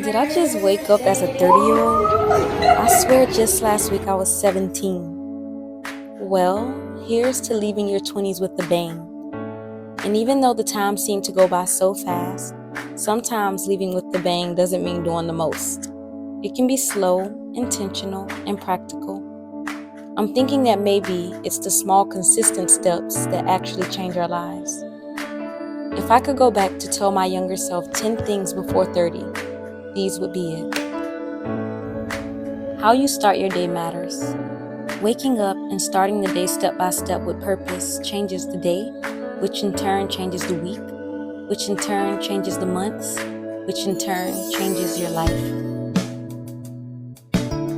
Did I just wake up as a 30-year-old? I swear just last week I was 17. Well, here's to leaving your 20s with a bang. And even though the time seemed to go by so fast, sometimes leaving with the bang doesn't mean doing the most. It can be slow, intentional, and practical. I'm thinking that maybe it's the small, consistent steps that actually change our lives. If I could go back to tell my younger self 10 things before 30, these would be it. How you start your day matters. Waking up and starting the day step by step with purpose changes the day, which in turn changes the week, which in turn changes the months, which in turn changes your life.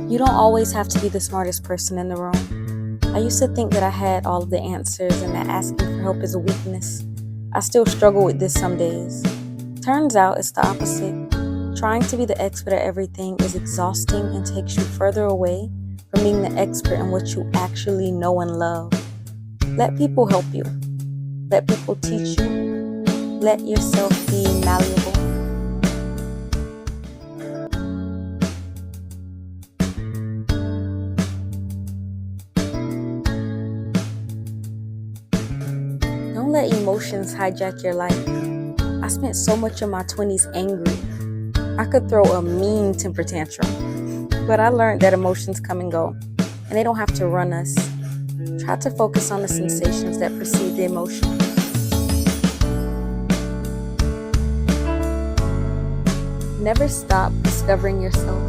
You don't always have to be the smartest person in the room. I used to think that I had all of the answers and that asking for help is a weakness. I still struggle with this some days. Turns out it's the opposite. Trying to be the expert at everything is exhausting and takes you further away from being the expert in what you actually know and love. Let people help you. Let people teach you. Let yourself be malleable. Don't let emotions hijack your life. I spent so much of my 20s angry. I could throw a mean temper tantrum, but I learned that emotions come and go, and they don't have to run us. Try to focus on the sensations that precede the emotion. Never stop discovering yourself.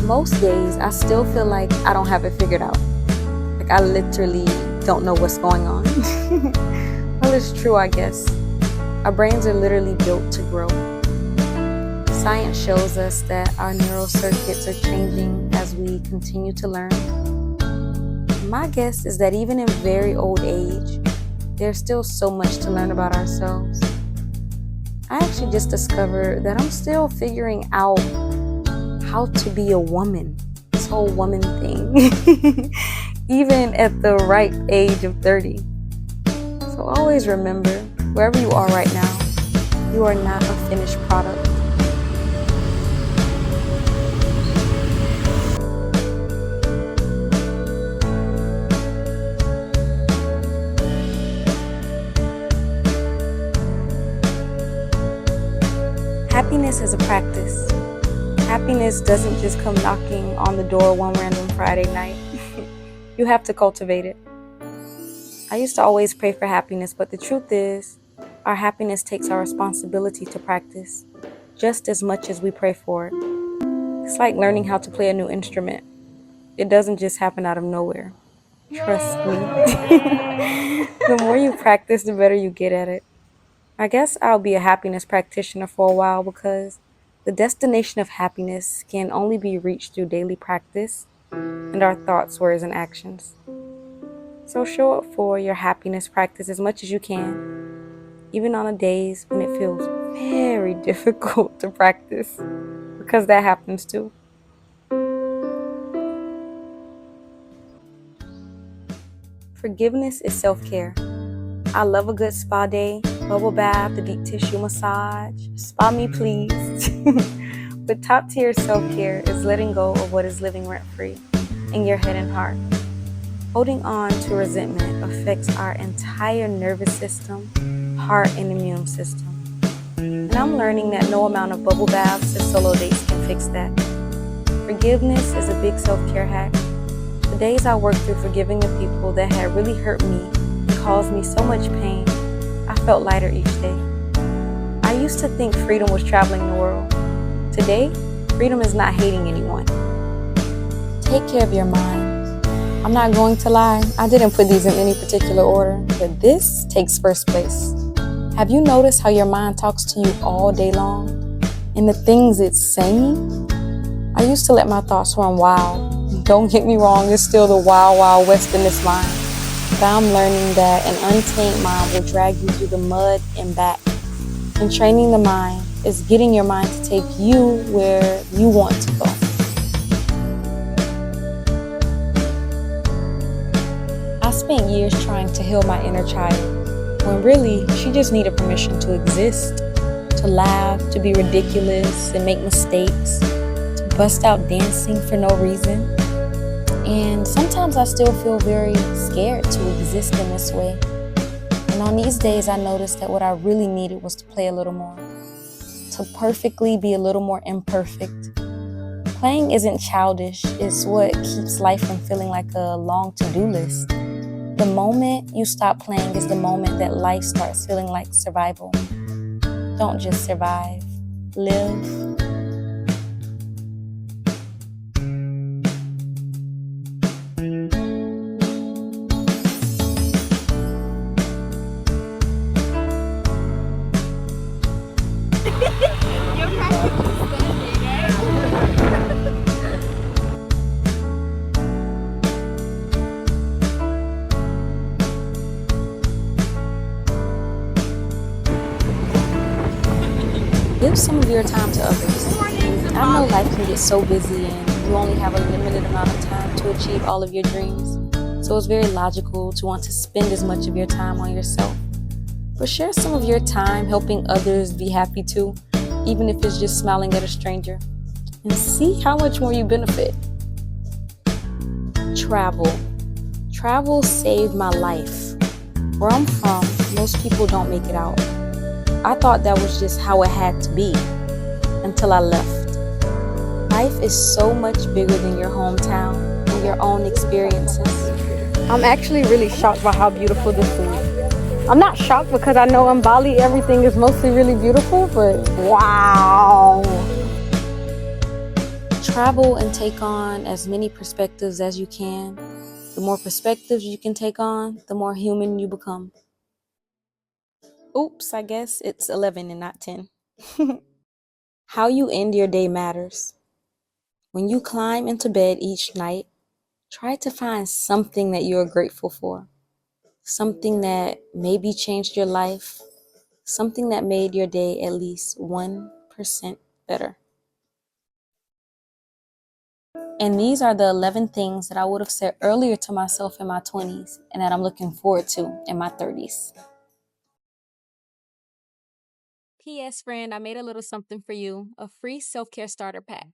Most days, I still feel like I don't have it figured out. Like I literally don't know what's going on. Well, it's true, I guess. Our brains are literally built to grow. Science shows us that our neural circuits are changing as we continue to learn. My guess is that even in very old age, there's still so much to learn about ourselves. I actually just discovered that I'm still figuring out how to be a woman, this whole woman thing, even at the ripe age of 30. So always remember, wherever you are right now, you are not a finished product. Happiness is a practice. Happiness doesn't just come knocking on the door one random Friday night. You have to cultivate it. I used to always pray for happiness, but the truth is, our happiness takes our responsibility to practice just as much as we pray for it. It's like learning how to play a new instrument. It doesn't just happen out of nowhere. Trust me. The more you practice, the better you get at it. I guess I'll be a happiness practitioner for a while because the destination of happiness can only be reached through daily practice and our thoughts, words, and actions. So show up for your happiness practice as much as you can, even on the days when it feels very difficult to practice, because that happens too. Forgiveness is self-care. I love a good spa day, bubble bath, a deep tissue massage. Spa me, please. But top tier self-care is letting go of what is living rent-free in your head and heart. Holding on to resentment affects our entire nervous system, heart, and immune system. And I'm learning that no amount of bubble baths or solo dates can fix that. Forgiveness is a big self-care hack. The days I worked through forgiving the people that had really hurt me and caused me so much pain, I felt lighter each day. I used to think freedom was traveling the world. Today, freedom is not hating anyone. Take care of your mind. I'm not going to lie, I didn't put these in any particular order, but this takes first place. Have you noticed how your mind talks to you all day long? And the things it's saying? I used to let my thoughts run wild. Don't get me wrong, it's still the wild, wild west in this mind. But I'm learning that an untamed mind will drag you through the mud and back. And training the mind is getting your mind to take you where you want to go. I spent years trying to heal my inner child. when really she just needed permission to exist, to laugh, to be ridiculous and make mistakes, to bust out dancing for no reason. And sometimes I still feel very scared to exist in this way. And on these days, I noticed that what I really needed was to play a little more, to perfectly be a little more imperfect. Playing isn't childish, it's what keeps life from feeling like a long to-do list. The moment you stop playing is the moment that life starts feeling like survival. Don't just survive, live. Give some of your time to others. I know life can get so busy and you only have a limited amount of time to achieve all of your dreams. So it's very logical to want to spend as much of your time on yourself. But share some of your time helping others be happy too, even if it's just smiling at a stranger. And see how much more you benefit. Travel. Travel saved my life. Where I'm from, most people don't make it out. I thought that was just how it had to be until I left. Life is so much bigger than your hometown and your own experiences. I'm actually really shocked by how beautiful this is. I'm not shocked because I know in Bali everything is mostly really beautiful, but wow. Travel and take on as many perspectives as you can. The more perspectives you can take on, the more human you become. Oops, I guess it's 11 and not 10. How you end your day matters. When you climb into bed each night, try to find something that you're grateful for. Something that maybe changed your life. Something that made your day at least 1% better. And these are the 11 things that I would have said earlier to myself in my 20s and that I'm looking forward to in my 30s. P.S. friend, I made a little something for you, a free self-care starter pack.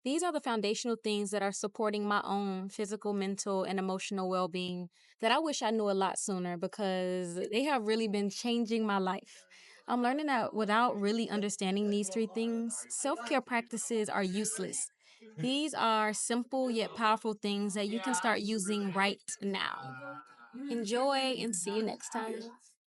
These are the foundational things that are supporting my own physical, mental, and emotional well-being that I wish I knew a lot sooner because they have really been changing my life. I'm learning that without really understanding these three things, self-care practices are useless. These are simple yet powerful things that you can start using right now. Enjoy and see you next time.